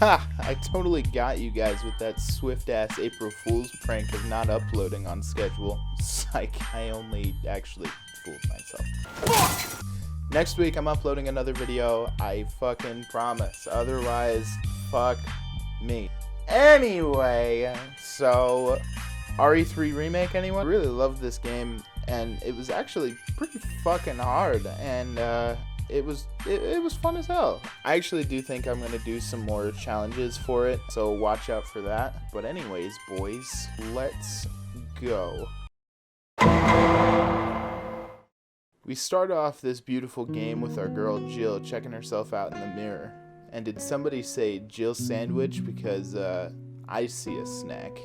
Ha! I totally got you guys with that swift-ass April Fool's prank of not uploading on schedule. Psych, I only actually fooled myself. Fuck! Next week, I'm uploading another video, I fucking promise. Otherwise, fuck me. Anyway, so, RE3 Remake, anyone? I really loved this game, and it was actually pretty fucking hard, and, it was fun as hell. I actually do think I'm gonna do some more challenges for it, so watch out for that. But anyways, boys, let's go. We start off this beautiful game with our girl Jill checking herself out in the mirror. And did somebody say Jill sandwich? Because I see a snack.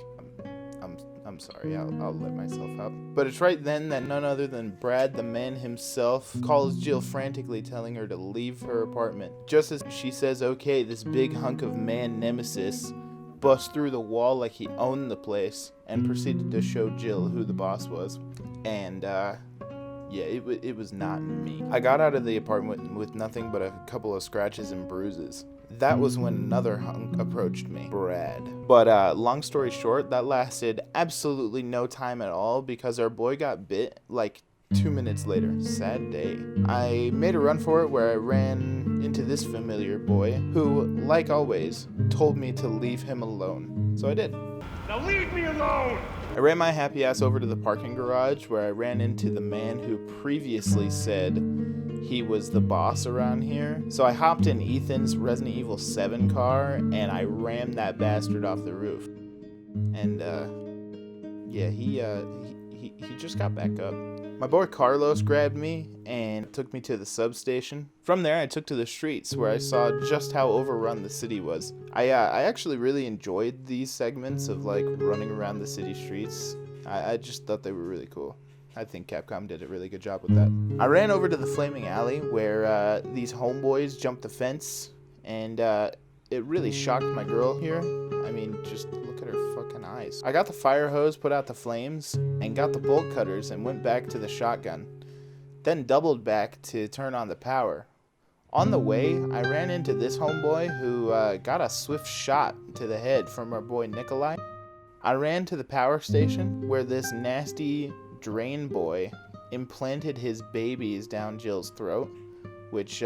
I'm sorry, I'll let myself out. But it's right then that none other than Brad, the man himself, calls Jill frantically telling her to leave her apartment. Just as she says okay, this big hunk of man nemesis busts through the wall like he owned the place and proceeded to show Jill who the boss was. And yeah, it was not me. I got out of the apartment with nothing but a couple of scratches and bruises. That was when another hunk approached me, Brad. But long story short, that lasted absolutely no time at all because our boy got bit like 2 minutes later. Sad day. I made a run for it where I ran into this familiar boy who, like always, told me to leave him alone. So I did. Now leave me alone! I ran my happy ass over to the parking garage where I ran into the man who previously said he was the boss around here. So I hopped in Ethan's Resident Evil 7 car and I rammed that bastard off the roof. And yeah, he just got back up. My boy Carlos grabbed me and took me to the substation. From there I took to the streets where I saw just how overrun the city was. I actually really enjoyed these segments of like running around the city streets. I just thought they were really cool. I think Capcom did a really good job with that. I ran over to the Flaming Alley where these homeboys jumped the fence, and it really shocked my girl here. I mean, just look at her fucking eyes. I got the fire hose, put out the flames, and got the bolt cutters and went back to the shotgun. Then doubled back to turn on the power. On the way, I ran into this homeboy who got a swift shot to the head from our boy Nikolai. I ran to the power station where this nasty drain boy implanted his babies down Jill's throat, which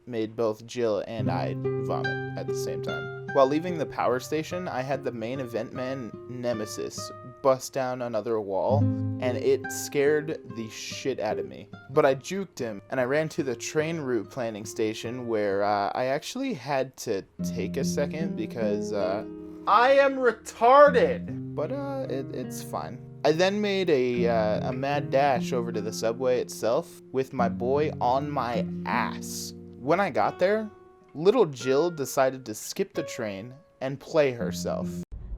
made both Jill and I vomit at the same time. While leaving the power station, I had the main event man Nemesis bust down another wall, and it scared the shit out of me. But I juked him, and I ran to the train route planning station where I actually had to take a second because I am retarded, but it's fine. I then made a mad dash over to the subway itself with my boy on my ass. When I got there, little Jill decided to skip the train and play herself.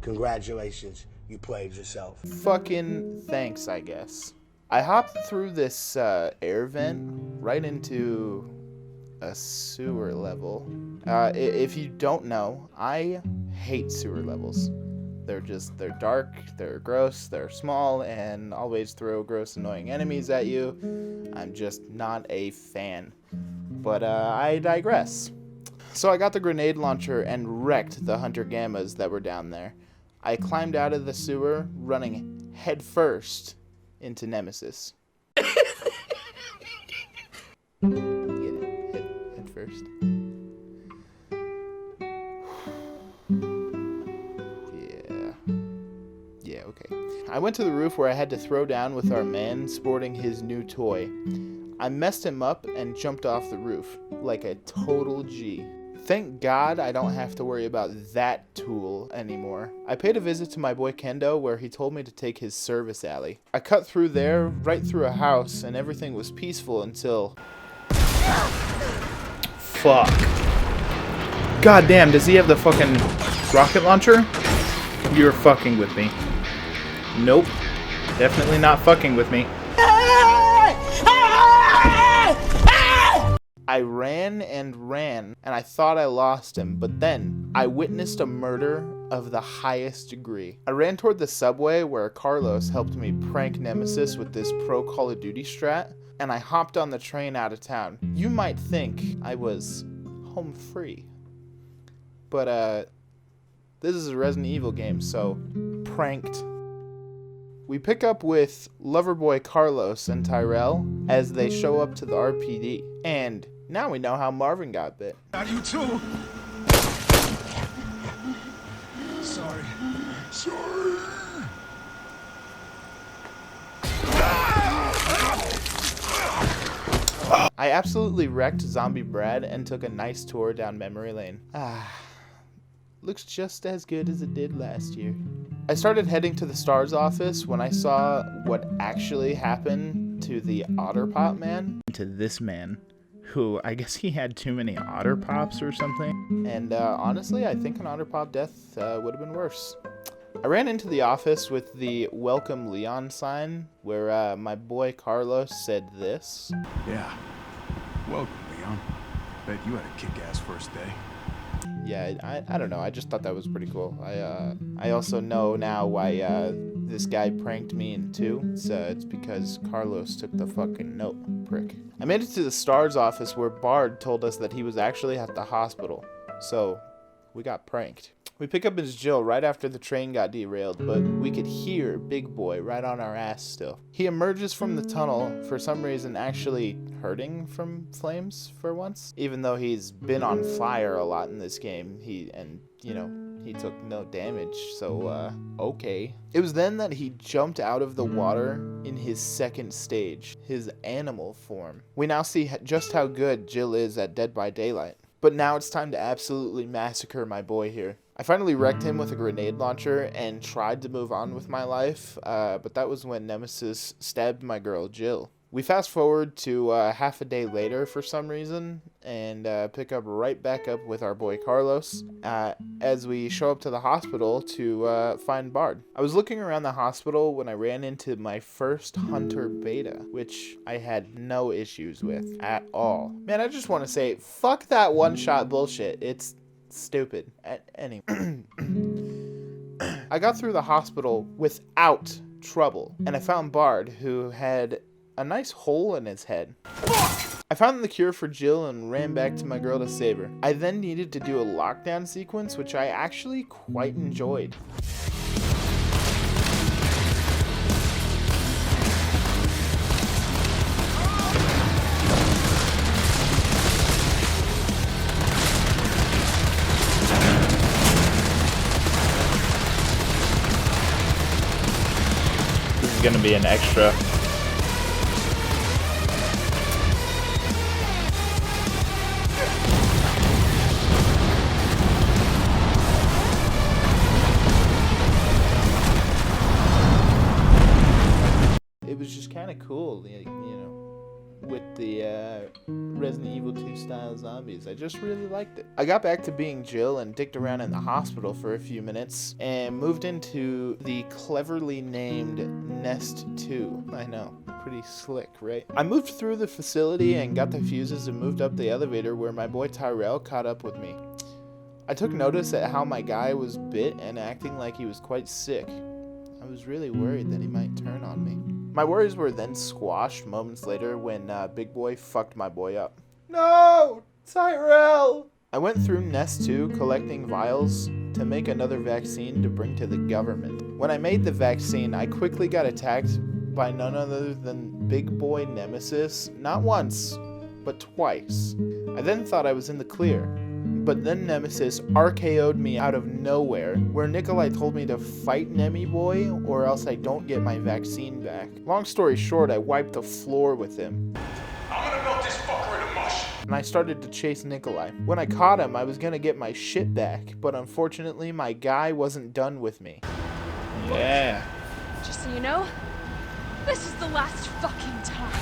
Congratulations, you played yourself. Fucking thanks, I guess. I hopped through this air vent right into a sewer level. If you don't know, I hate sewer levels. They're dark, they're gross, they're small, and always throw gross, annoying enemies at you. I'm just not a fan. But I digress. So I got the grenade launcher and wrecked the Hunter Gammas that were down there. I climbed out of the sewer, running headfirst into Nemesis. Get it? Head first. Yeah, okay. I went to the roof where I had to throw down with our man sporting his new toy. I messed him up and jumped off the roof like a total G. Thank God I don't have to worry about that tool anymore. I paid a visit to my boy Kendo where he told me to take his service alley. I cut through there, right through a house, and everything was peaceful until... Fuck. God damn, does he have the fucking rocket launcher? You're fucking with me. Nope. Definitely not fucking with me. I ran and ran, and I thought I lost him, but then I witnessed a murder of the highest degree. I ran toward the subway where Carlos helped me prank Nemesis with this pro Call of Duty strat, and I hopped on the train out of town. You might think I was home free, but this is a Resident Evil game, so pranked. We pick up with Loverboy Carlos and Tyrell as they show up to the RPD. And now we know how Marvin got bit. Not you too. Sorry. I absolutely wrecked Zombie Brad and took a nice tour down memory lane. Looks just as good as it did last year. I started heading to the STARS office when I saw what actually happened to the Otter Pop man. To this man, who I guess he had too many Otter Pops or something. And honestly, I think an Otter Pop death would have been worse. I ran into the office with the Welcome Leon sign, where my boy Carlos said this. Yeah. Welcome, Leon. Bet you had a kick-ass first day. Yeah, I don't know. I just thought that was pretty cool. I also know now why this guy pranked me in 2. It's because Carlos took the fucking note, prick. I made it to the STARS office where Bard told us that he was actually at the hospital. So we got pranked. We pick up Ms. Jill right after the train got derailed, but we could hear Big Boy right on our ass still. He emerges from the tunnel, for some reason actually hurting from flames for once. Even though he's been on fire a lot in this game, he took no damage, so okay. It was then that he jumped out of the water in his second stage, his animal form. We now see just how good Jill is at Dead by Daylight. But now it's time to absolutely massacre my boy here. I finally wrecked him with a grenade launcher and tried to move on with my life, but that was when Nemesis stabbed my girl Jill. We fast forward to half a day later for some reason and pick up right back up with our boy Carlos as we show up to the hospital to find Bard. I was looking around the hospital when I ran into my first Hunter beta, which I had no issues with at all. Man, I just want to say, fuck that one-shot bullshit. It's stupid. Anyway. I got through the hospital without trouble, and I found Bard, who had a nice hole in his head. I found the cure for Jill and ran back to my girl to save her. I then needed to do a lockdown sequence, which I actually quite enjoyed. This is gonna be an extra. It was just kind of cool, with the Resident Evil 2 style zombies. I just really liked it. I got back to being Jill and dicked around in the hospital for a few minutes and moved into the cleverly named Nest 2. I know, pretty slick, right? I moved through the facility and got the fuses and moved up the elevator where my boy Tyrell caught up with me. I took notice at how my guy was bit and acting like he was quite sick. I was really worried that he might turn on me. My worries were then squashed moments later when Big Boy fucked my boy up. No! Tyrell! I went through Nest 2 collecting vials to make another vaccine to bring to the government. When I made the vaccine, I quickly got attacked by none other than Big Boy Nemesis, not once, but twice. I then thought I was in the clear. But then Nemesis RKO'd me out of nowhere, where Nikolai told me to fight Nemi Boy or else I don't get my vaccine back. Long story short, I wiped the floor with him. I'm gonna melt this fucker into mush. And I started to chase Nikolai. When I caught him, I was gonna get my shit back, but unfortunately my guy wasn't done with me. Yeah. Just so you know, this is the last fucking time.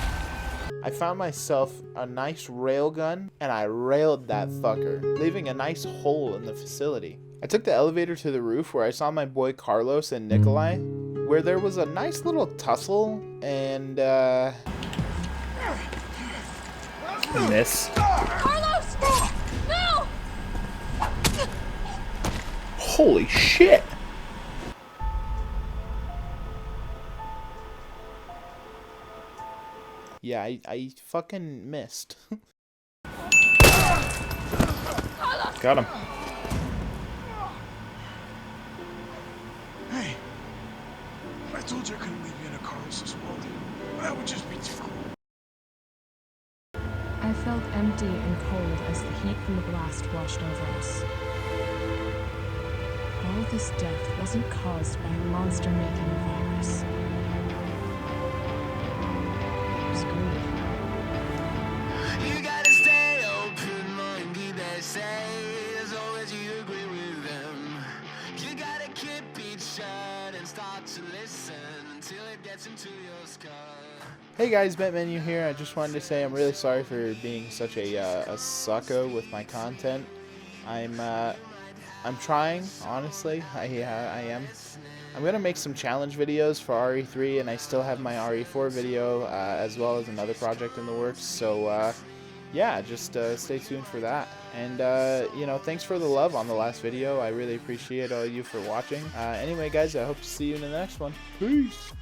I found myself a nice railgun, and I railed that fucker, leaving a nice hole in the facility. I took the elevator to the roof where I saw my boy Carlos and Nikolai, where there was a nice little tussle, and miss. Carlos! No! Holy shit! Yeah, I fucking missed. Got him. told you I couldn't leave you in a Carlos's world. That would just be too cool. I felt empty and cold as the heat from the blast washed over us. All this death wasn't caused by a monster making a virus. It was greed. You gotta stay open-minded, they say, as long as you agree with them. You gotta keep it shut and start to listen until it gets into your skull. Hey guys, BentMenu here. I just wanted to say I'm really sorry for being such a sucko with my content. I'm trying, honestly. I am. I'm gonna make some challenge videos for RE3, and I still have my RE4 video as well as another project in the works. So yeah, just stay tuned for that. And you know, thanks for the love on the last video. I really appreciate all you for watching. Anyway, guys, I hope to see you in the next one. Peace.